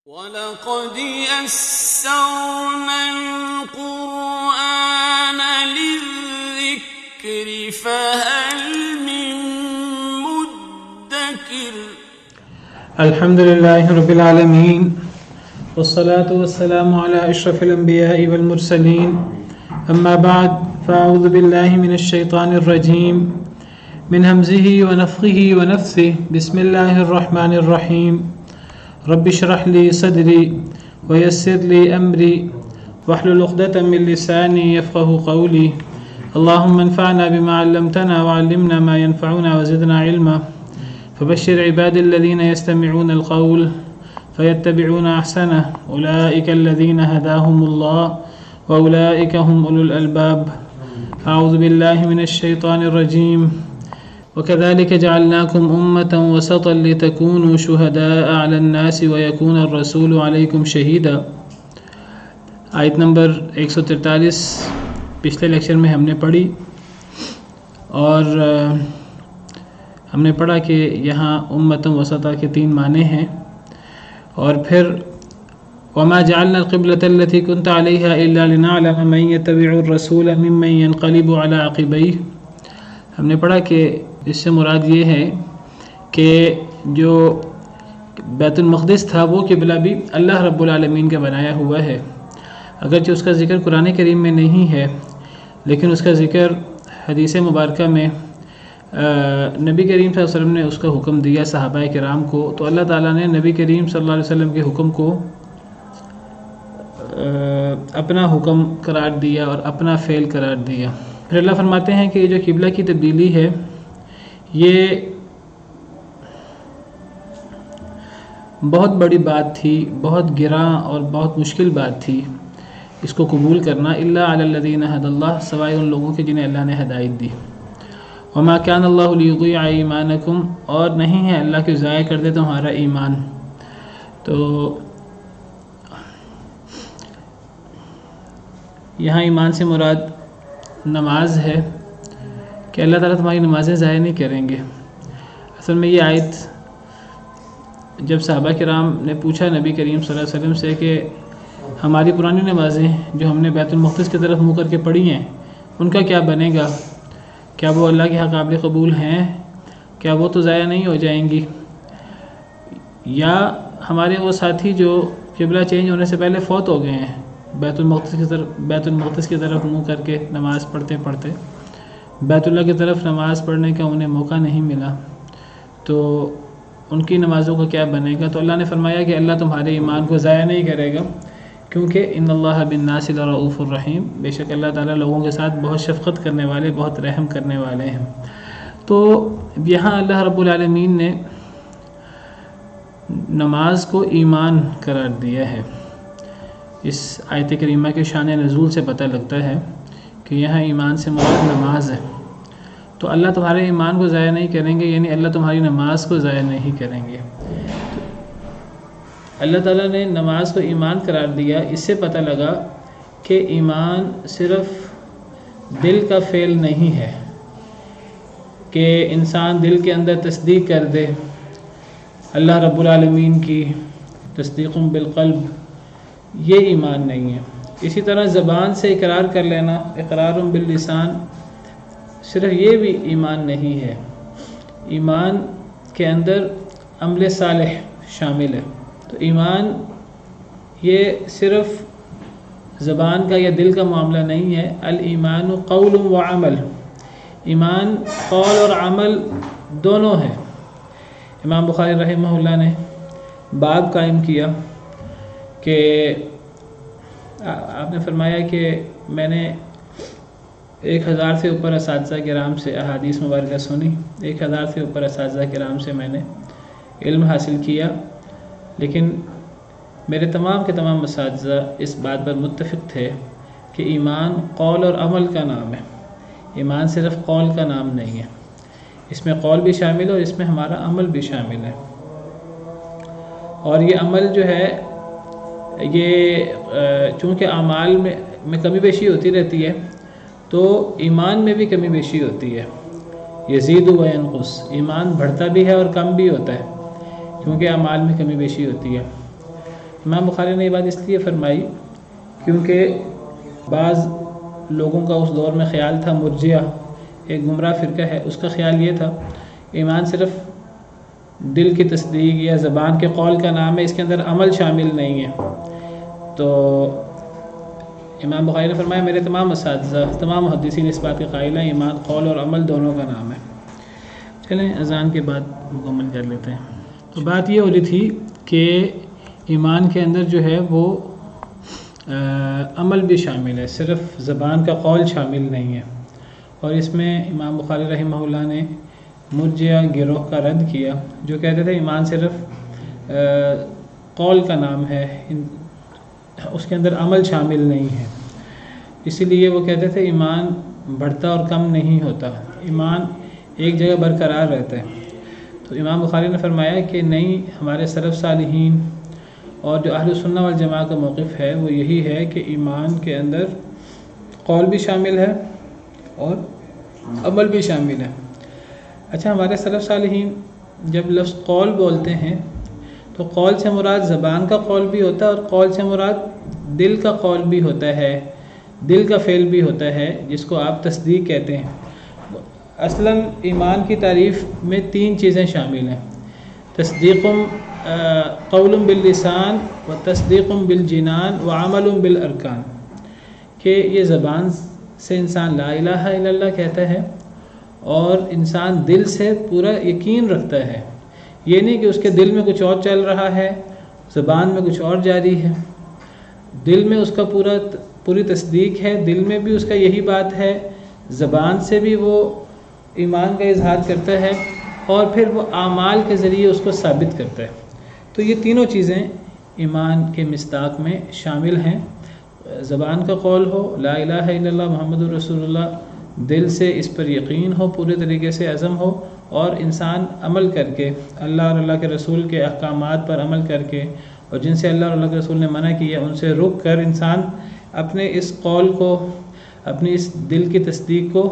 وَلَقَدْ يَسَّرْنَا الْقُرْآنَ لِلذِّكْرِ فَهَلْ مِن مُّدَّكِرٍ الحمد لله رب العالمين والصلاة والسلام على أشرف الأنبياء والمرسلين أما بعد فأعوذ بالله من الشيطان الرجيم من همزه ونفخه ونفثه بسم الله الرحمن الرحيم رب اشرح لي صدري ويسر لي أمري واحلل عقدة من لساني يفقهوا قولي اللهم انفعنا بما علمتنا وعلمنا ما ينفعنا وزدنا علما فبشر عباد الذين يستمعون القول فيتبعون أحسنه أولئك الذين هداهم الله وأولئك هم أولو الألباب أعوذ بالله من الشيطان الرجيم وكذلك جعلناكم أمة وسطا لتكونوا شهداء على الناس ويكون الرسول عليكم شهيدا. آیت نمبر 143 پچھلے لیکچر میں ہم نے پڑھی اور ہم نے پڑھا کہ یہاں امت وسطا کے 3 معنی ہیں، اور پھر وما جعلنا القبلة التي كنت عليها إلا لنعلم من يتبع الرسول ممن ينقلب على عقبيه. ہم نے پڑھا کہ اس سے مراد یہ ہے کہ جو بیت المقدس تھا وہ قبلہ بھی اللہ رب العالمین کا بنایا ہوا ہے، اگرچہ اس کا ذکر قرآن کریم میں نہیں ہے، لیکن اس کا ذکر حدیث مبارکہ میں نبی کریم صلی اللہ علیہ وسلم نے اس کا حکم دیا صحابہ کرام کو، تو اللہ تعالیٰ نے نبی کریم صلی اللہ علیہ وسلم کے حکم کو اپنا حکم قرار دیا اور اپنا فعل قرار دیا. پھر اللہ فرماتے ہیں کہ یہ جو قبلہ کی تبدیلی ہے یہ بہت بڑی بات تھی، بہت گراں اور بہت مشکل بات تھی اس کو قبول کرنا، الا علی الذین ھدی اللہ، سوائے ان لوگوں کے جنہیں اللہ نے ہدایت دی. وما کان اللہ لیضیع ایمانکم، اور نہیں ہے اللہ کہ ضائع کر دے تمہارا ایمان. تو یہاں ایمان سے مراد نماز ہے کہ اللہ تعالیٰ تمہاری نمازیں ضائع نہیں کریں گے. اصل میں یہ آیت جب صحابہ کرام نے پوچھا نبی کریم صلی اللہ علیہ وسلم سے کہ ہماری پرانی نمازیں جو ہم نے بیت المقدس کی طرف منہ کر کے پڑھی ہیں ان کا کیا بنے گا، کیا وہ اللہ کے یہاں قابل قبول ہیں، کیا وہ تو ضائع نہیں ہو جائیں گی، یا ہمارے وہ ساتھی جو قبلہ چینج ہونے سے پہلے فوت ہو گئے ہیں، بیت المقدس کی طرف منہ کر کے نماز پڑھتے پڑھتے بیت اللہ کی طرف نماز پڑھنے کا انہیں موقع نہیں ملا، تو ان کی نمازوں کا کیا بنے گا. تو اللہ نے فرمایا کہ اللہ تمہارے ایمان کو ضائع نہیں کرے گا، کیونکہ ان اللہ بالناس لرؤوف الرحیم، بے شک اللہ تعالیٰ لوگوں کے ساتھ بہت شفقت کرنے والے، بہت رحم کرنے والے ہیں. تو یہاں اللہ رب العالمین نے نماز کو ایمان قرار دیا ہے. اس آیت کریمہ کے شان نزول سے پتہ لگتا ہے کہ یہاں ایمان سے مراد نماز ہے. تو اللہ تمہارے ایمان کو ضائع نہیں کریں گے، یعنی اللہ تمہاری نماز کو ضائع نہیں کریں گے. اللہ تعالیٰ نے نماز کو ایمان قرار دیا، اس سے پتہ لگا کہ ایمان صرف دل کا فعل نہیں ہے کہ انسان دل کے اندر تصدیق کر دے اللہ رب العالمین کی، تصدیق بالقلب، یہ ایمان نہیں ہے. اسی طرح زبان سے اقرار کر لینا، اقرار باللسان، صرف یہ بھی ایمان نہیں ہے. ایمان کے اندر عمل صالح شامل ہے. تو ایمان یہ صرف زبان کا یا دل کا معاملہ نہیں ہے. الایمان قول و عمل، ایمان قول اور عمل دونوں ہے. امام بخاری رحمہ اللہ نے باب قائم کیا کہ آپ نے فرمایا کہ میں نے 1000 سے اوپر اساتذہ کرام سے احادیث مبارکہ سنی، 1000 سے اوپر اساتذہ کرام سے میں نے علم حاصل کیا، لیکن میرے تمام کے تمام اساتذہ اس بات پر متفق تھے کہ ایمان قول اور عمل کا نام ہے. ایمان صرف قول کا نام نہیں ہے، اس میں قول بھی شامل ہے اور اس میں ہمارا عمل بھی شامل ہے. اور یہ عمل جو ہے یہ چونکہ اعمال میں کمی بیشی ہوتی رہتی ہے، تو ایمان میں بھی کمی بیشی ہوتی ہے. یزید و ینقص، ایمان بڑھتا بھی ہے اور کم بھی ہوتا ہے، کیونکہ اعمال میں کمی بیشی ہوتی ہے. امام بخاری نے یہ بات اس لیے فرمائی کیونکہ بعض لوگوں کا اس دور میں خیال تھا، مرجئہ ایک گمراہ فرقہ ہے، اس کا خیال یہ تھا ایمان صرف دل کی تصدیق یا زبان کے قول کا نام ہے، اس کے اندر عمل شامل نہیں ہے۔ تو امام بخاری نے فرمایا میرے تمام اساتذہ، تمام محدثین اس بات کے قائل ہیں ایمان قول اور عمل دونوں کا نام ہے۔ چلیں اذان کے بعد مکمل کر لیتے ہیں۔ تو بات یہ ہو رہی تھی کہ ایمان کے اندر جو ہے وہ عمل بھی شامل ہے، صرف زبان کا قول شامل نہیں ہے، اور اس میں امام بخاری رحمہ اللہ نے مرجئہ گروہ کا رد کیا جو کہتے تھے ایمان صرف قول کا نام ہے، اس کے اندر عمل شامل نہیں ہے، اسی لیے وہ کہتے تھے ایمان بڑھتا اور کم نہیں ہوتا، ایمان ایک جگہ برقرار رہتا ہے۔ تو امام بخاری نے فرمایا کہ نہیں، ہمارے سلف صالحین اور جو اہل سنہ والجماعہ کا موقف ہے وہ یہی ہے کہ ایمان کے اندر قول بھی شامل ہے اور عمل بھی شامل ہے۔ اچھا، ہمارے سلف صالحین جب لفظ قول بولتے ہیں تو قول سے مراد زبان کا قول بھی ہوتا ہے اور قول سے مراد دل کا قول بھی ہوتا ہے، دل کا فعل بھی ہوتا ہے، جس کو آپ تصدیق کہتے ہیں۔ اصلاً ایمان کی تعریف میں 3 چیزیں شامل ہیں، تصدیق قول باللسان و تصدیق بالجنان و عمل بالارکان، کہ یہ زبان سے انسان لا الہ الا اللہ کہتا ہے اور انسان دل سے پورا یقین رکھتا ہے، یہ نہیں کہ اس کے دل میں کچھ اور چل رہا ہے، زبان میں کچھ اور جاری ہے، دل میں اس کا پوری تصدیق ہے، دل میں بھی اس کا یہی بات ہے، زبان سے بھی وہ ایمان کا اظہار کرتا ہے اور پھر وہ اعمال کے ذریعے اس کو ثابت کرتا ہے۔ تو یہ تینوں چیزیں ایمان کے مصداق میں شامل ہیں، زبان کا قول ہو لا الہ الا اللہ محمد رسول اللہ، دل سے اس پر یقین ہو، پورے طریقے سے عزم ہو، اور انسان عمل کر کے اللہ اور اللہ کے رسول کے احکامات پر عمل کر کے، اور جن سے اللہ اور اللہ کے رسول نے منع کیا ان سے رک کر انسان اپنے اس قول کو، اپنی اس دل کی تصدیق کو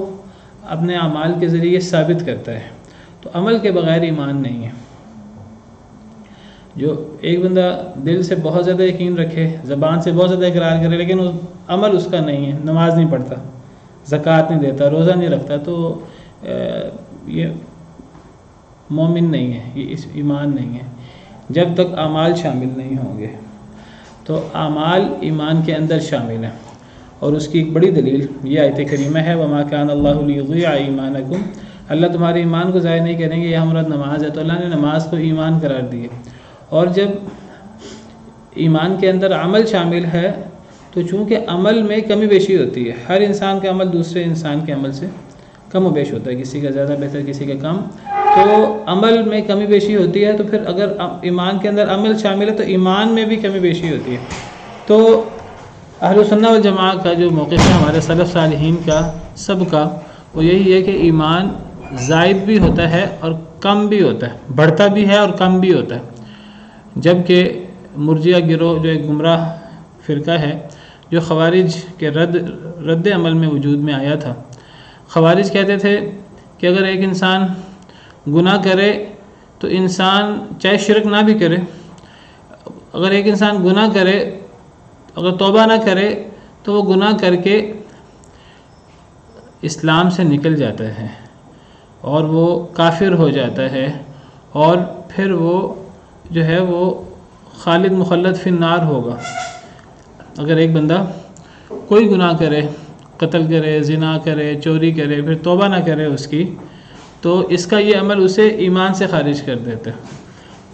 اپنے اعمال کے ذریعے ثابت کرتا ہے۔ تو عمل کے بغیر ایمان نہیں ہے۔ جو ایک بندہ دل سے بہت زیادہ یقین رکھے، زبان سے بہت زیادہ اقرار کرے، لیکن عمل اس کا نہیں ہے، نماز نہیں پڑھتا، زکوٰۃ نہیں دیتا، روزہ نہیں رکھتا، تو یہ مومن نہیں ہے، یہ ایمان نہیں ہے، جب تک اعمال شامل نہیں ہوں گے۔ تو اعمال ایمان کے اندر شامل ہیں، اور اس کی ایک بڑی دلیل یہ آیت کریمہ ہے وَمَا كَانَ اللَّهُ لِيُضِيعَ إِيمَانَكُمْ، اللہ تمہارے ایمان کو ضائع نہیں کریں گے، یہ مراد نماز ہے، تو اللہ نے نماز کو ایمان قرار دی ہے۔ اور جب ایمان کے اندر عمل شامل ہے تو چونکہ عمل میں کمی بیشی ہوتی ہے، ہر انسان کا عمل دوسرے انسان کے عمل سے کم و بیش ہوتا ہے، کسی کا زیادہ بہتر، کسی کا کم، تو عمل میں کمی بیشی ہوتی ہے، تو پھر اگر ایمان کے اندر عمل شامل ہے تو ایمان میں بھی کمی بیشی ہوتی ہے۔ تو اہل سنہ والجماعہ کا جو موقف ہے ہمارے سلف صالحین کا، سب کا، وہ یہی ہے کہ ایمان زائد بھی ہوتا ہے اور کم بھی ہوتا ہے، بڑھتا بھی ہے اور کم بھی ہوتا ہے، جبکہ مرجئہ گروہ جو ایک گمراہ فرقہ ہے جو خوارج کے رد عمل میں وجود میں آیا تھا، خوارج کہتے تھے کہ اگر ایک انسان گناہ کرے تو انسان چاہے شرک نہ بھی کرے، اگر ایک انسان گناہ کرے، اگر توبہ نہ کرے تو وہ گناہ کر کے اسلام سے نکل جاتا ہے اور وہ کافر ہو جاتا ہے، اور پھر وہ جو ہے وہ خالد مخلد فی النار ہوگا۔ اگر ایک بندہ کوئی گناہ کرے، قتل کرے، زنا کرے، چوری کرے، پھر توبہ نہ کرے اس کی، تو اس کا یہ عمل اسے ایمان سے خارج کر دیتا ہے،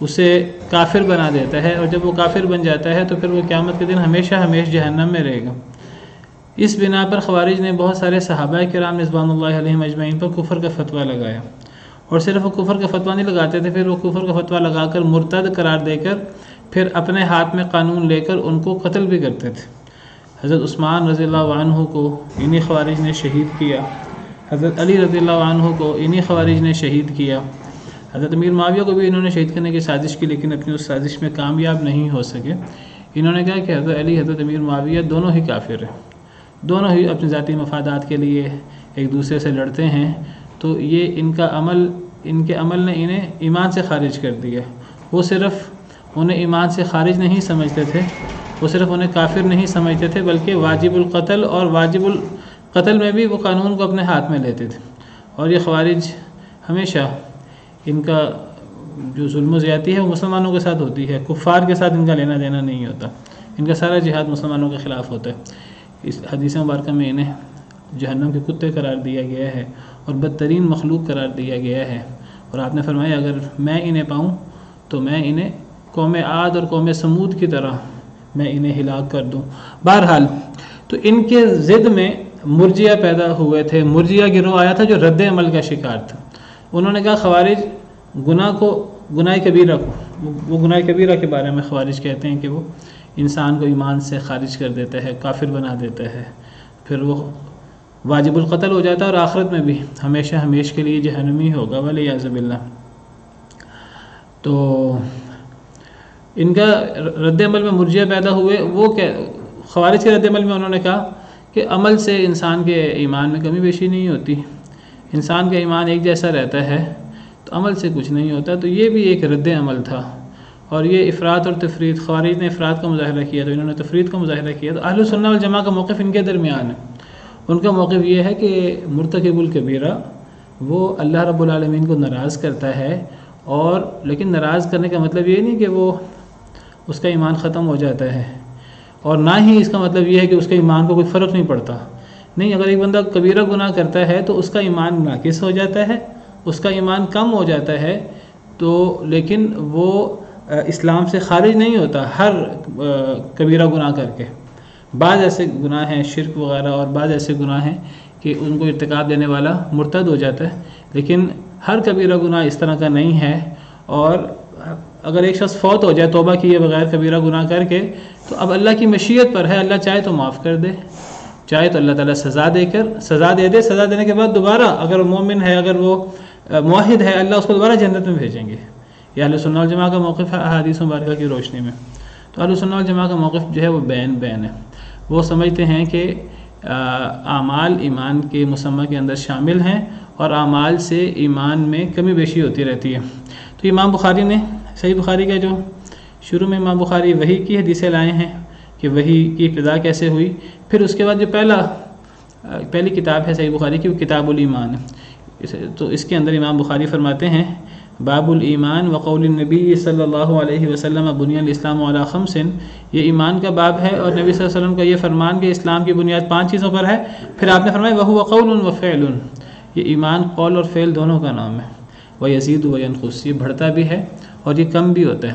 اسے کافر بنا دیتا ہے، اور جب وہ کافر بن جاتا ہے تو پھر وہ قیامت کے دن ہمیشہ جہنم میں رہے گا۔ اس بنا پر خوارج نے بہت سارے صحابہ کرام رضوان اللہ علیہم اجمعین پر کفر کا فتویٰ لگایا، اور صرف وہ کفر کا فتویٰ نہیں لگاتے تھے، پھر وہ کفر کا فتویٰ لگا کر مرتد قرار دے کر پھر اپنے ہاتھ میں قانون لے کر ان کو قتل بھی کرتے تھے۔ حضرت عثمان رضی اللہ عنہ کو انہی خوارج نے شہید کیا، حضرت علی رضی اللہ عنہ کو انہی خوارج نے شہید کیا، حضرت امیر معاویہ کو بھی انہوں نے شہید کرنے کی سازش کی، لیکن اپنی اس سازش میں کامیاب نہیں ہو سکے۔ انہوں نے کہا کہ حضرت علی، حضرت امیر معاویہ دونوں ہی کافر ہیں، دونوں ہی اپنے ذاتی مفادات کے لیے ایک دوسرے سے لڑتے ہیں، تو یہ ان کے عمل نے انہیں ایمان سے خارج کر دیا۔ وہ صرف انہیں ایمان سے خارج نہیں سمجھتے تھے، وہ صرف انہیں کافر نہیں سمجھتے تھے بلکہ واجب القتل اور واجب القتل میں بھی وہ قانون کو اپنے ہاتھ میں لیتے تھے۔ اور یہ خوارج ہمیشہ ان کا جو ظلم و زیادتی ہے وہ مسلمانوں کے ساتھ ہوتی ہے، کفار کے ساتھ ان کا لینا دینا نہیں ہوتا، ان کا سارا جہاد مسلمانوں کے خلاف ہوتا ہے۔ اس حدیث مبارکہ میں انہیں جہنم کے کتے قرار دیا گیا ہے اور بدترین مخلوق قرار دیا گیا ہے، اور آپ نے فرمایا اگر میں انہیں پاؤں تو میں انہیں قوم عاد اور قوم سمود کی طرح میں انہیں ہلاک کر دوں۔ بہرحال تو ان کے ضد میں مرجیہ پیدا ہوئے تھے، مرجیہ گروہ آیا تھا جو رد عمل کا شکار تھا۔ انہوں نے کہا خوارج گناہ کبیرہ کو، وہ گناہ کبیرہ کے بارے میں خوارج کہتے ہیں کہ وہ انسان کو ایمان سے خارج کر دیتا ہے، کافر بنا دیتا ہے، پھر وہ واجب القتل ہو جاتا ہے اور آخرت میں بھی ہمیشہ ہمیش کے لیے جہنمی ہوگا والعیاذ باللہ۔ تو ان کا رد عمل میں مرجیہ پیدا ہوئے، وہ خوارج کے رد عمل میں انہوں نے کہا کہ عمل سے انسان کے ایمان میں کمی بیشی نہیں ہوتی، انسان کا ایمان ایک جیسا رہتا ہے، تو عمل سے کچھ نہیں ہوتا۔ تو یہ بھی ایک رد عمل تھا، اور یہ افراط اور تفریط، خوارج نے افراط کا مظاہرہ کیا تو انہوں نے تفریط کا مظاہرہ کیا۔ تو اہل سنہ والجماعہ کا موقف ان کے درمیان ہے، ان کا موقف یہ ہے کہ مرتکب الکبیرہ وہ اللہ رب العالمین کو ناراض کرتا ہے، اور لیکن ناراض کرنے کا مطلب یہ نہیں کہ وہ اس کا ایمان ختم ہو جاتا ہے، اور نہ ہی اس کا مطلب یہ ہے کہ اس کے ایمان کو کوئی فرق نہیں پڑتا۔ نہیں، اگر ایک بندہ کبیرہ گناہ کرتا ہے تو اس کا ایمان ناقص ہو جاتا ہے، اس کا ایمان کم ہو جاتا ہے، تو لیکن وہ اسلام سے خارج نہیں ہوتا ہر کبیرہ گناہ کر کے۔ بعض ایسے گناہ ہیں شرک وغیرہ، اور بعض ایسے گناہ ہیں کہ ان کو ارتکاب دینے والا مرتد ہو جاتا ہے، لیکن ہر کبیرہ گناہ اس طرح کا نہیں ہے۔ اور اگر ایک شخص فوت ہو جائے توبہ کیے بغیر کبیرہ گناہ کر کے، تو اب اللہ کی مشیت پر ہے، اللہ چاہے تو معاف کر دے، چاہے تو اللہ تعالیٰ سزا دے دے، سزا دینے کے بعد دوبارہ اگر وہ مومن ہے، اگر وہ موحد ہے، اللہ اس کو دوبارہ جنت میں بھیجیں گے۔ یہ اہل سنہ والجماعہ کا موقف ہے احادیث مبارکہ کی روشنی میں۔ تو اہل سنہ والجماعہ کا موقف جو ہے وہ بین ہے، وہ سمجھتے ہیں کہ اعمال ایمان کے مسمى کے اندر شامل ہیں، اور اعمال سے ایمان میں کمی بیشی ہوتی رہتی ہے۔ تو امام بخاری نے صحیح بخاری کا جو شروع میں امام بخاری وحی کی حدیثیں لائے ہیں کہ وحی کی ابتدا کیسے ہوئی، پھر اس کے بعد جو پہلی کتاب ہے صحیح بخاری کی وہ کتاب الایمان ہے۔ تو اس کے اندر امام بخاری فرماتے ہیں باب الایمان وقول النبی صلی اللہ علیہ وسلم بنی الاسلام علی خمس، یہ ایمان کا باب ہے اور نبی صلی اللہ علیہ وسلم کا یہ فرمان کہ اسلام کی بنیاد 5 چیزوں پر ہے۔ پھر آپ نے فرمایا وہو قول و فعل، یہ ایمان قول اور فعل دونوں کا نام ہے۔ ویزید وینقص، یہ بڑھتا بھی ہے اور یہ کم بھی ہوتا ہے۔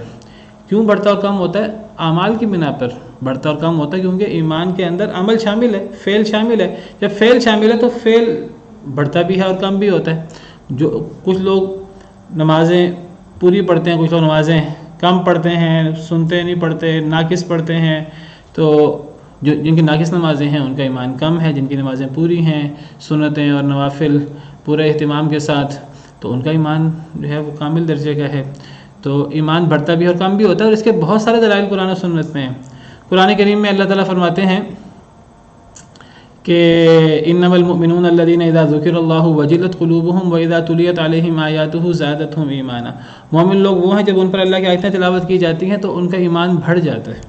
کیوں بڑھتا اور کم ہوتا ہے؟ اعمال کی بنا پر بڑھتا اور کم ہوتا ہے، کیونکہ ایمان کے اندر عمل شامل ہے، فعل شامل ہے۔ جب فعل شامل ہے تو فعل بڑھتا بھی ہے اور کم بھی ہوتا ہے۔ جو کچھ لوگ نمازیں پوری پڑھتے ہیں، کچھ لوگ نمازیں کم پڑھتے ہیں، سنتے نہیں پڑھتے، ناقص پڑھتے ہیں، تو جن کی ناقص نمازیں ہیں ان کا ایمان کم ہے، جن کی نمازیں پوری ہیں، سنتیں اور نوافل پورے اہتمام کے ساتھ، تو ان کا ایمان جو ہے وہ کامل درجے کا ہے۔ تو ایمان بڑھتا بھی اور کم بھی ہوتا ہے، اور اس کے بہت سارے دلائل قرآن و سنت میں ہیں۔ قرآن کریم میں اللہ تعالیٰ فرماتے ہیں کہ انما المؤمنون الذين اذا ذکر اللہ وجلت قلوبهم واذا تلیت علیہم آیاتہ زادتهم ایمانا، مومن لوگ وہ ہیں جب ان پر اللہ کی آیتیں تلاوت کی جاتی ہیں تو ان کا ایمان بڑھ جاتا ہے۔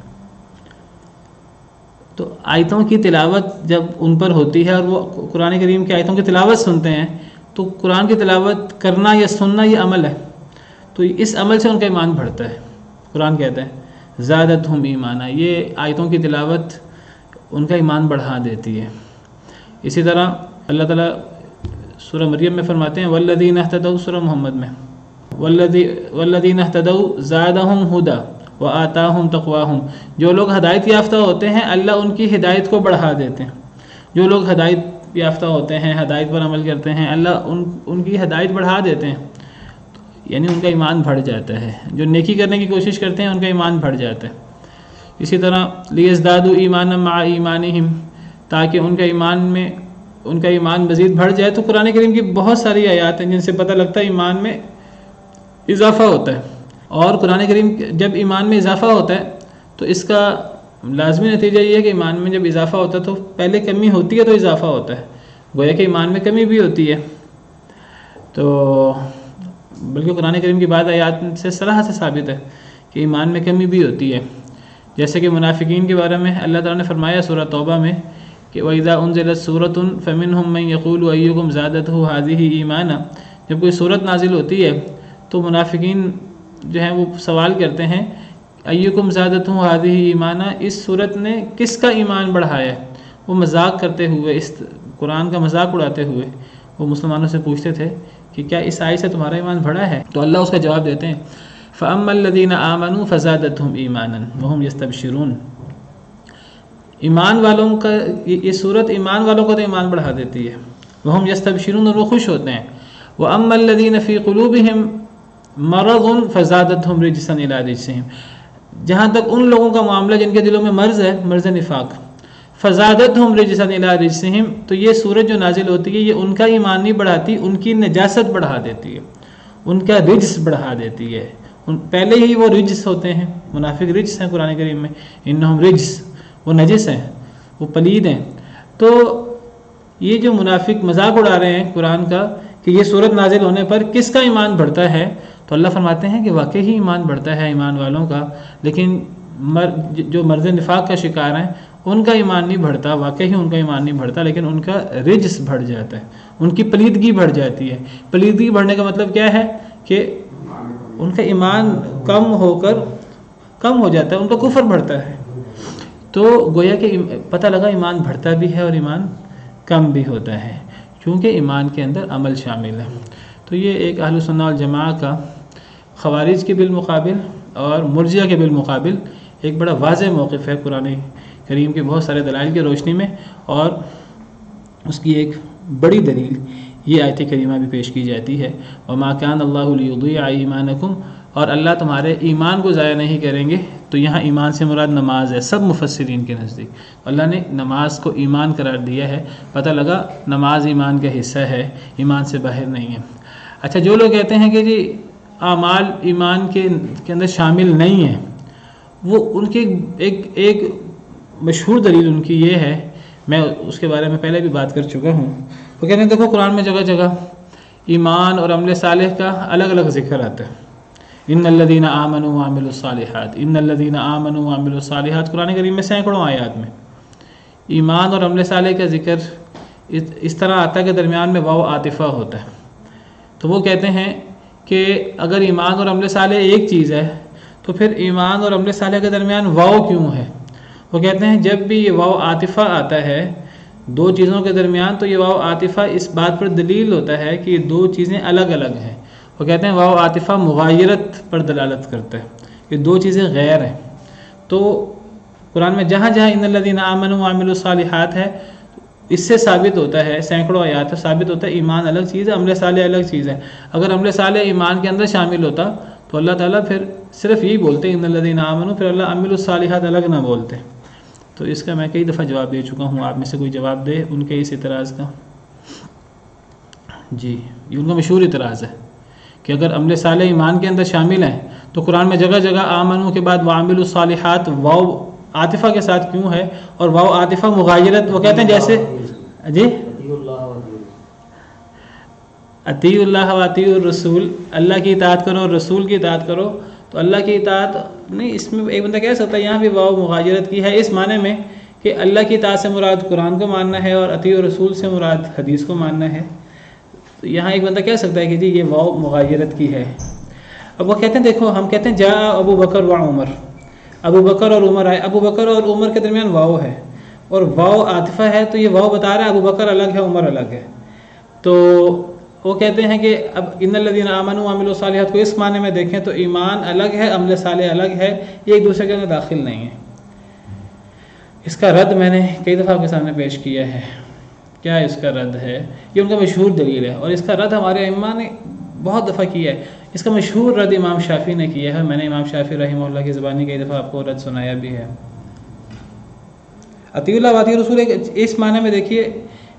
تو آیتوں کی تلاوت جب ان پر ہوتی ہے اور وہ قرآن کریم کی آیتوں کی تلاوت سنتے ہیں، تو قرآن کی تلاوت کرنا یا سننا یہ عمل ہے، تو اس عمل سے ان کا ایمان بڑھتا ہے۔ قرآن کہتا ہے زادتہم ایمانا، یہ آیتوں کی تلاوت ان کا ایمان بڑھا دیتی ہے۔ اسی طرح اللہ تعالیٰ سورہ مریم میں فرماتے ہیں والذین اہتدوا، سورہ محمد میں والذین اہتدوا زادہم ہدی وآتاہم تقواہم، جو لوگ ہدایت یافتہ ہوتے ہیں اللہ ان کی ہدایت کو بڑھا دیتے ہیں۔ جو لوگ ہدایت یافتہ ہوتے ہیں، ہدایت پر عمل کرتے ہیں، اللہ ان کی ہدایت بڑھا دیتے ہیں، یعنی ان کا ایمان بڑھ جاتا ہے۔ جو نیکی کرنے کی کوشش کرتے ہیں ان کا ایمان بڑھ جاتا ہے۔ اسی طرح لیزدادوا ایمانا مع ایمانہم، تاکہ ان کا ایمان مزید بڑھ جائے۔ تو قرآن کریم کی بہت ساری آیات ہیں جن سے پتہ لگتا ہے ایمان میں اضافہ ہوتا ہے، اور قرآن کریم جب ایمان میں اضافہ ہوتا ہے تو اس کا لازمی نتیجہ یہ ہے کہ ایمان میں جب اضافہ ہوتا ہے تو پہلے کمی ہوتی ہے تو اضافہ ہوتا ہے، گویا کہ ایمان میں کمی بھی ہوتی ہے۔ تو بلکہ قرآن کریم کی بعض آیات سے صراحت سے ثابت ہے کہ ایمان میں کمی بھی ہوتی ہے. جیسے کہ منافقین کے بارے میں اللہ تعالیٰ نے فرمایا سورہ توبہ میں کہ وَإِذَا أُنزِلَتْ سُورَةٌ فَمِنْهُمْ مَنْ يَقُولُ أَيُّكُمْ زَادَتْهُ هَذِهِ إِيمَانًا. جب کوئی صورت نازل ہوتی ہے تو منافقین جو ہیں وہ سوال کرتے ہیں ایُّکُمْ زَادَتْهُ هَذِهِ إِیمَانًا، اس صورت نے کس کا ایمان بڑھایا ہے. وہ مذاق کرتے ہوئے، اس قرآن کا مذاق اڑاتے ہوئے وہ مسلمانوں سے پوچھتے تھے کہ کیا اس آیت سے تمہارا ایمان بڑھا ہے. تو اللہ اس کا جواب دیتے ہیں فَأَمَّا الَّذِينَ آمَنُوا فَزَادَتْهُمْ إِيمَانًا وَهُمْ يَسْتَبْشِرُونَ. ایمان والوں کا یہ صورت ایمان والوں کو تو ایمان بڑھا دیتی ہے. وَهُمْ يَسْتَبْشِرُونَ، اور وہ خوش ہوتے ہیں. وَأَمَّا الَّذِينَ فِي قُلُوبِهِمْ مَرَضٌ فَزَادَتْهُمْ رِجْسًا إِلَىٰ رِجْسِهِمْ. جہاں تک ان لوگوں کا معاملہ جن کے دلوں میں مرض ہے، مرض نفاق، فَزَادَتْهُمْ رِجْسًا إِلَىٰ رِجْسِهِمْ، تو یہ سورت جو نازل ہوتی ہے یہ ان کا ایمان نہیں بڑھاتی، ان کی نجاست بڑھا دیتی ہے، ان کا رجس بڑھا دیتی ہے. پہلے ہی وہ رجس ہوتے ہیں، منافق رجس ہیں قرآن کریم میں، انہم رجس، وہ نجس ہیں، وہ پلید ہیں. تو یہ جو منافق مذاق اڑا رہے ہیں قرآن کا کہ یہ صورت نازل ہونے پر کس کا ایمان بڑھتا ہے، تو اللہ فرماتے ہیں کہ واقعی ایمان بڑھتا ہے ایمان والوں کا، لیکن جو مرض نفاق کا شکار ہیں ان کا ایمان نہیں بڑھتا. واقعی ان کا ایمان نہیں بڑھتا، لیکن ان کا رجس بڑھ جاتا ہے، ان کی پلیدگی بڑھ جاتی ہے. پلیدگی بڑھنے کا مطلب کیا ہے کہ ان کا ایمان کم ہو جاتا ہے، ان کا کفر بڑھتا ہے. تو گویا کہ پتہ لگا ایمان بڑھتا بھی ہے اور ایمان کم بھی ہوتا ہے، کیونکہ ایمان کے اندر عمل شامل ہے. تو یہ ایک اہل سنہ والجماعہ کا خوارج کے بالمقابل اور مرجئہ کے بالمقابل ایک بڑا واضح موقف ہے قرآن کریم کے بہت سارے دلائل کی روشنی میں، اور اس کی ایک بڑی دلیل یہ آیت کریمہ بھی پیش کی جاتی ہے وَمَا كَانَ اللَّهُ لِيُضِيعَ إِيمَانَكُمْ، اور اللہ تمہارے ایمان کو ضائع نہیں کریں گے. تو یہاں ایمان سے مراد نماز ہے سب مفسرین کے نزدیک. اللہ نے نماز کو ایمان قرار دیا ہے. پتہ لگا نماز ایمان کا حصہ ہے، ایمان سے باہر نہیں ہے. اچھا، جو لوگ کہتے ہیں کہ جی اعمال ایمان کے اندر شامل نہیں ہیں، وہ ان کی ایک مشہور دلیل ان کی یہ ہے، میں اس کے بارے میں پہلے بھی بات کر چکا ہوں. وہ کہتے ہیں دیکھو قرآن میں جگہ جگہ ایمان اور عمل صالح کا الگ الگ ذکر آتا ہے. ان الذین آمنوا وعملوا الصالحات، ان الذین آمنوا وعملوا الصالحات، قرآن کریم میں سینکڑوں آیات میں ایمان اور عمل صالح کا ذکر اس طرح آتا ہے کہ درمیان میں واو عاطفہ ہوتا ہے. تو وہ کہتے ہیں کہ اگر ایمان اور عمل صالح ایک چیز ہے تو پھر ایمان اور عمل صالح کے درمیان واو کیوں ہے؟ وہ کہتے ہیں جب بھی یہ واو عاطفہ آتا ہے دو چیزوں کے درمیان، تو یہ واو عاطفہ اس بات پر دلیل ہوتا ہے کہ یہ دو چیزیں الگ الگ ہیں. وہ کہتے ہیں واو عاطفہ مغایرت پر دلالت کرتا ہے، یہ دو چیزیں غیر ہیں. تو قرآن میں جہاں جہاں ان الذین آمنوا وعملوا الصالحات ہے، اس سے ثابت ہوتا ہے، سینکڑوں آیات سے ثابت ہوتا ہے ایمان الگ چیز ہے، عمل صالح الگ چیز ہے. اگر عمل صالح ایمان کے اندر شامل ہوتا تو اللہ تعالیٰ پھر صرف یہی بولتے ان الذین آمنوا، پھر اللہ عملوا الصالحات الگ نہ بولتے. تو اس کا میں کئی دفعہ جواب دے چکا ہوں، آپ میں سے کوئی جواب دے ان کے اس اعتراض کا. جی، یہ ان کا مشہور اعتراض ہے کہ اگر عمل صالح ایمان کے اندر شامل ہیں تو قرآن میں جگہ جگہ آمنو کے بعد وعملوا الصالحات واو عاطفہ کے ساتھ کیوں ہے، اور واو عاطفہ مغایرت. وہ کہتے ہیں جیسے جی اطیعوا اللہ و اطیعوا الرسول، اللہ کی اطاعت کرو اور رسول کی اطاعت کرو. تو اللہ کی اطاعت نہیں، اس میں ایک بندہ کہہ سکتا ہے یہاں بھی واو مغایرت کی ہے، اس معنی میں کہ اللہ کی اطاعت سے مراد قرآن کو ماننا ہے اور اطیعوا الرسول سے مراد حدیث کو ماننا ہے. تو یہاں ایک بندہ کہہ سکتا ہے کہ جی یہ واو مغایرت کی ہے. اب وہ کہتے ہیں دیکھو، ہم کہتے ہیں جاء ابو بکر و عمر، ابو بکر اور عمر آئے، ابو بکر اور عمر کے درمیان واو ہے اور واو عاطفہ ہے، تو یہ واو بتا رہا ہے ابو بکر الگ ہے عمر الگ ہے. تو وہ کہتے ہیں کہ اب ان الذین آمنوا وعملوا الصالحات کو اس معنی میں دیکھیں تو ایمان الگ ہے، عمل صالح الگ ہے، یہ ایک دوسرے کے اندر داخل نہیں ہے. اس کا رد میں نے کئی دفعہ آپ کے سامنے پیش کیا ہے. کیا اس کا رد ہے؟ یہ ان کا مشہور دلیل ہے، اور اس کا رد ہمارے ائمہ نے بہت دفعہ کیا ہے. اس کا مشہور رد امام شافعی نے کیا ہے، میں نے امام شافعی رحمہ اللہ کی زبانی کئی دفعہ آپ کو رد سنایا بھی ہے. اطیعوا اللہ و اطیعوا الرسول اس معنی میں دیکھیے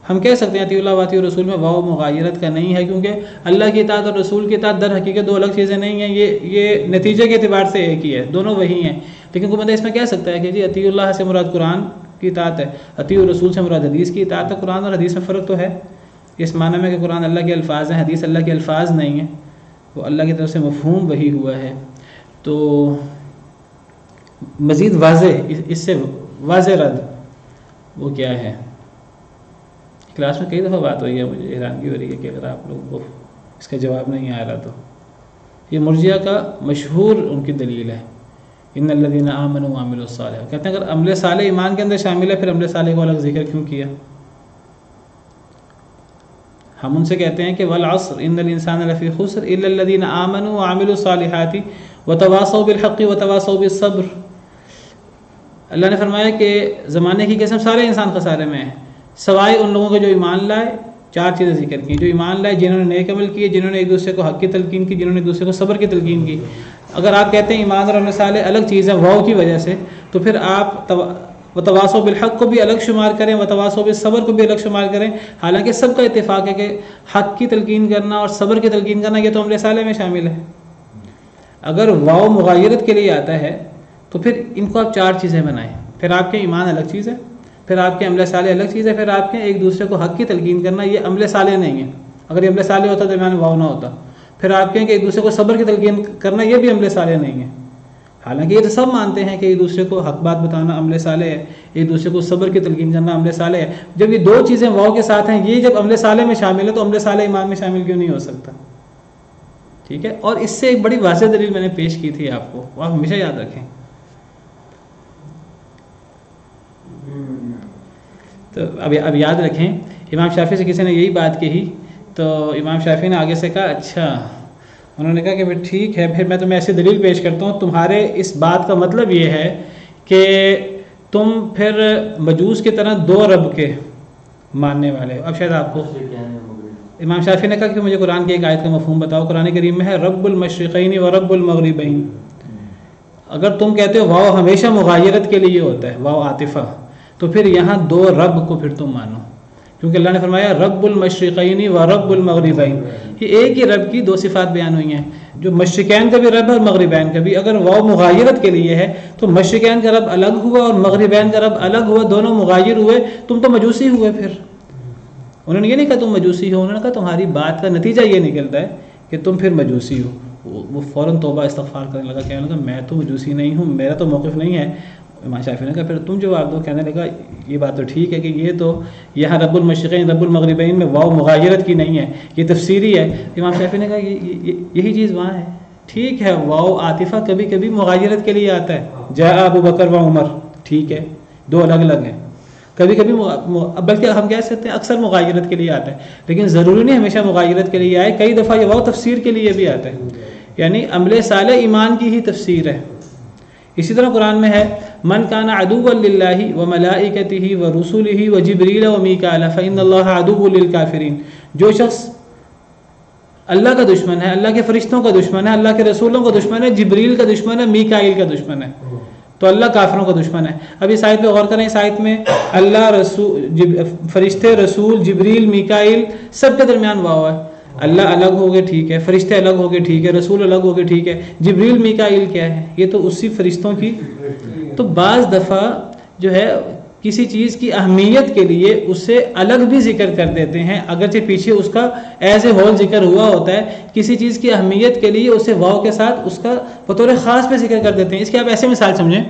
ہم کہہ سکتے ہیں اطیعوا اللہ و اطیعوا الرسول میں واو مغایرت کا نہیں ہے، کیونکہ اللہ کی اطاعت اور رسول کی اطاعت در حقیقت دو الگ چیزیں نہیں ہیں، یہ نتیجے کے اعتبار سے ایک ہی ہے، دونوں وہی ہیں. لیکن کوئی بندہ اس میں کہہ سکتا ہے کہ جی اطیعوا اللہ سے مراد قرآن کی اطاعت ہے، اطیعوا الرسول سے مراد حدیث کی اطاعت ہے. قرآن اور حدیث میں فرق تو ہے اس معنی میں کہ قرآن اللہ کے الفاظ ہیں، حدیث اللہ کے الفاظ نہیں ہیں، وہ اللہ کی طرف سے مفہوم وہی ہوا ہے. تو مزید واضح اس سے واضح رد وہ کیا ہے؟ کلاس میں کئی دفعہ بات ہوئی ہے، مجھے حیرانگی ہو رہی ہے کہ اگر آپ لوگوں کو اس کا جواب نہیں آ رہا تو یہ مرجئہ کا مشہور ان کی دلیل ہے، ان الذین آمنوا وعملوا الصالحات. کہتے ہیں اگر عمل صالح ایمان کے اندر شامل ہے پھر عمل صالح کو الگ ذکر کیوں کیا؟ ہم ان سے کہتے ہیں کہ والعصر ان الانسان لفی خسر الا الذین آمنوا وعملوا الصالحات وتواصوا بالحق وتواصوا بالصبر. اللہ نے فرمایا کہ زمانے کی قسم سارے انسان خسارے میں ہیں سوائے ان لوگوں کے جو ایمان لائے. 4 چیزیں ذکر کی، جو ایمان لائے، جنہوں نے نیک عمل کیے، جنہوں نے ایک دوسرے کو حق کی تلقین کی، جنہوں نے ایک دوسرے کو صبر کی تلقین کی. اگر آپ کہتے ہیں ایمان اور عمل صالح الگ چیز ہے واو کی وجہ سے، تو پھر آپ وتواصوا بالحق کو بھی الگ شمار کریں، وتواصوا بالصبر کو بھی الگ شمار کریں، حالانکہ سب کا اتفاق ہے کہ حق کی تلقین کرنا اور صبر کی تلقین کرنا یہ تو عمل صالح میں شامل ہے. اگر واو مغایرت کے لیے آتا ہے تو پھر ان کو آپ 4 چیزیں بنائیں، پھر آپ کے ایمان الگ چیز ہے، پھر آپ کے عمل صالح الگ چیز ہے، پھر آپ کے ایک دوسرے کو حق کی تلقین کرنا یہ عمل صالح نہیں ہے. اگر یہ عمل صالح ہوتا تو ایمان واو نہ ہوتا. پھر آپ کہیں کہ ایک دوسرے کو صبر کی تلقین کرنا یہ بھی عمل صالح نہیں ہے، حالانکہ یہ تو سب مانتے ہیں کہ ایک دوسرے کو حق بات بتانا عمل صالح ہے، ایک دوسرے کو صبر کی تلقین کرنا عمل صالح ہے. جب یہ 2 چیزیں واو کے ساتھ ہیں، یہ جب عمل صالح میں شامل ہے تو عمل صالح ایمان میں شامل کیوں نہیں ہو سکتا؟ ٹھیک ہے. اور اس سے ایک بڑی واضح دلیل میں نے پیش کی تھی آپ کو، وہ آپ ہمیشہ یاد رکھیں. تو اب یاد رکھیں، امام شافعی سے کسی نے یہی بات کہی تو امام شافعی نے آگے سے کہا اچھا، انہوں نے کہا کہ پھر ٹھیک ہے، پھر میں تمہیں ایسی دلیل پیش کرتا ہوں، تمہارے اس بات کا مطلب یہ ہے کہ تم پھر مجوس کی طرح 2 رب کے ماننے والے ہو. اب شاید آپ کو امام شافعی نے کہا کہ مجھے قرآن کی ایک آیت کا مفہوم بتاؤ. قرآن کریم میں ہے رب المشرقین و رب المغربین. اگر تم کہتے ہو واو ہمیشہ مغایرت کے لیے ہوتا ہے، واو عاطفہ، تو پھر یہاں 2 رب کو پھر تم مانو، کیونکہ اللہ نے فرمایا رب المشرقین و رب المغربین. یہ ایک ہی رب کی 2 صفات بیان ہوئی ہیں، جو مشرقین کا بھی رب ہے اور مغربین کا بھی. اگر واو مغایرت کے لیے ہے تو مشرقین کا رب الگ ہوا اور مغربین کا رب الگ ہوا، دونوں مغایر ہوئے، تم تو مجوسی ہوئے. پھر انہوں نے یہ نہیں کہا تم مجوسی ہو، انہوں نے کہا تمہاری بات کا نتیجہ یہ نکلتا ہے کہ تم پھر مجوسی ہو. وہ فوراً توبہ استغفار کرنے لگا، کہنے لگا میں تو مجوسی نہیں ہوں، میرا تو موقف نہیں ہے. امام شافعی نے کہا پھر تم جواب دو. کہنے لگا یہ بات تو ٹھیک ہے کہ یہ تو یہاں رب المشرقین رب المغربین میں واو مغایرت کی نہیں ہے، یہ تفسیری ہے. امام شافعی نے کہا یہی چیز وہاں ہے. ٹھیک ہے، واو عاطفہ کبھی کبھی مغایرت کے لیے آتا ہے، جاء ابو بکر و عمر، ٹھیک ہے، 2 الگ الگ ہیں. کبھی کبھی بلکہ ہم کہہ سکتے ہیں اکثر مغایرت کے لیے آتا ہے، لیکن ضروری نہیں ہمیشہ مغایرت کے لیے آئے. کئی دفعہ یہ واو تفسیر کے لیے بھی آتا ہے، یعنی عمل صالح ایمان کی ہی تفسیر ہے. اسی طرح قرآن میں ہے من کان عدوا للہ وملائکتہ ورسلہ وجبریل ومیکائیل فإن اللہ عدو للکافرین. جو شخص اللہ کا دشمن ہے، اللہ کے فرشتوں کا دشمن ہے، اللہ کے رسولوں کا دشمن ہے، جبریل کا دشمن ہے، میکائیل کا دشمن ہے، تو اللہ کافروں کا دشمن ہے. اب اس آیت پہ غور کریں، اس آیت میں اللہ، رسول، فرشتے، رسول، جبریل، میکائیل سب کے درمیان واو ہے. اللہ الگ ہو گئے ٹھیک ہے، فرشتے الگ ہو گئے ٹھیک ہے، رسول الگ ہو گئے ٹھیک ہے، جبریل میکائیل کیا ہے؟ یہ تو اسی فرشتوں کی. تو بعض دفعہ جو ہے کسی چیز کی اہمیت کے لیے اسے الگ بھی ذکر کر دیتے ہیں، اگرچہ پیچھے اس کا ایز اے ہول ذکر ہوا ہوتا ہے. کسی چیز کی اہمیت کے لیے اسے واو کے ساتھ اس کا بطور خاص پہ ذکر کر دیتے ہیں. اس کی آپ ایسے مثال سمجھیں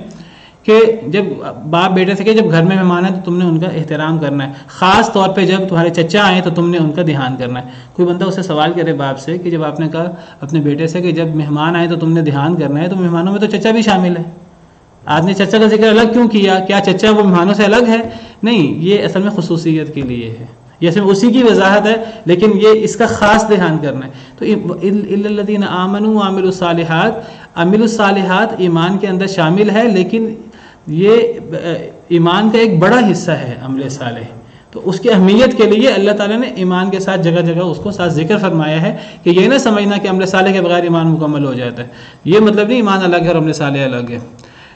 کہ جب باپ بیٹے سے کہ جب گھر میں مہمان ہیں تو تم نے ان کا احترام کرنا ہے، خاص طور پہ جب تمہارے چچا آئیں تو تم نے ان کا دھیان کرنا ہے. کوئی بندہ اسے سوال کرے باپ سے کہ جب آپ نے کہا اپنے بیٹے سے کہ جب مہمان آئے تو تم نے دھیان کرنا ہے، تو مہمانوں میں تو چچا بھی شامل ہے، آپ نے چچا کا ذکر الگ کیوں کیا؟ کیا چچا وہ مہمانوں سے الگ ہے؟ نہیں، یہ اصل میں خصوصیت کے لیے ہے، یہ اصل میں اسی کی وضاحت ہے، لیکن یہ اس کا خاص دھیان کرنا ہے. تو الا الذین آمنوا وعملوا الصالحات، عمل الصالحات ایمان کے اندر شامل ہے، لیکن یہ ایمان کا ایک بڑا حصہ ہے عمل صالح. تو اس کی اہمیت کے لیے اللہ تعالیٰ نے ایمان کے ساتھ جگہ جگہ اس کو ساتھ ذکر فرمایا ہے کہ یہ نہ سمجھنا کہ عمل صالح کے بغیر ایمان مکمل ہو جاتا ہے. یہ مطلب نہیں ایمان الگ ہے اور عمل صالح الگ ہے.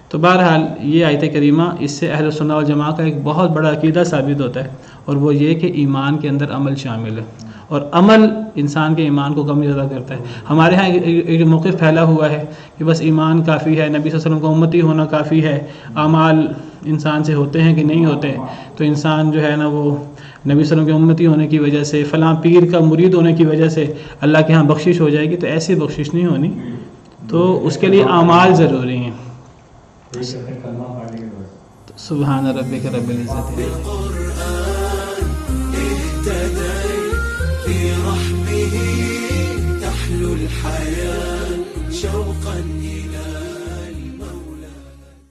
تو بہرحال یہ آیت کریمہ اس سے اہل سنت والجماعہ کا ایک بہت بڑا عقیدہ ثابت ہوتا ہے، اور وہ یہ کہ ایمان کے اندر عمل شامل ہے، اور عمل انسان کے ایمان کو کم زیادہ کرتا ہے. ہمارے ہاں ایک موقف پھیلا ہوا ہے کہ بس ایمان کافی ہے، نبی صلی اللہ علیہ وسلم کا امتی ہونا کافی ہے، اعمال انسان سے ہوتے ہیں کہ نہیں ہوتے، تو انسان جو ہے نا وہ نبی صلی اللہ علیہ وسلم کے امتی ہونے کی وجہ سے، فلاں پیر کا مرید ہونے کی وجہ سے اللہ کے ہاں بخشش ہو جائے گی. تو ایسی بخشش نہیں ہونی، تو اس کے لیے اعمال ضروری ہیں. سبحان ربک رب العزت برحمه تحلو الحياة شوقا إلى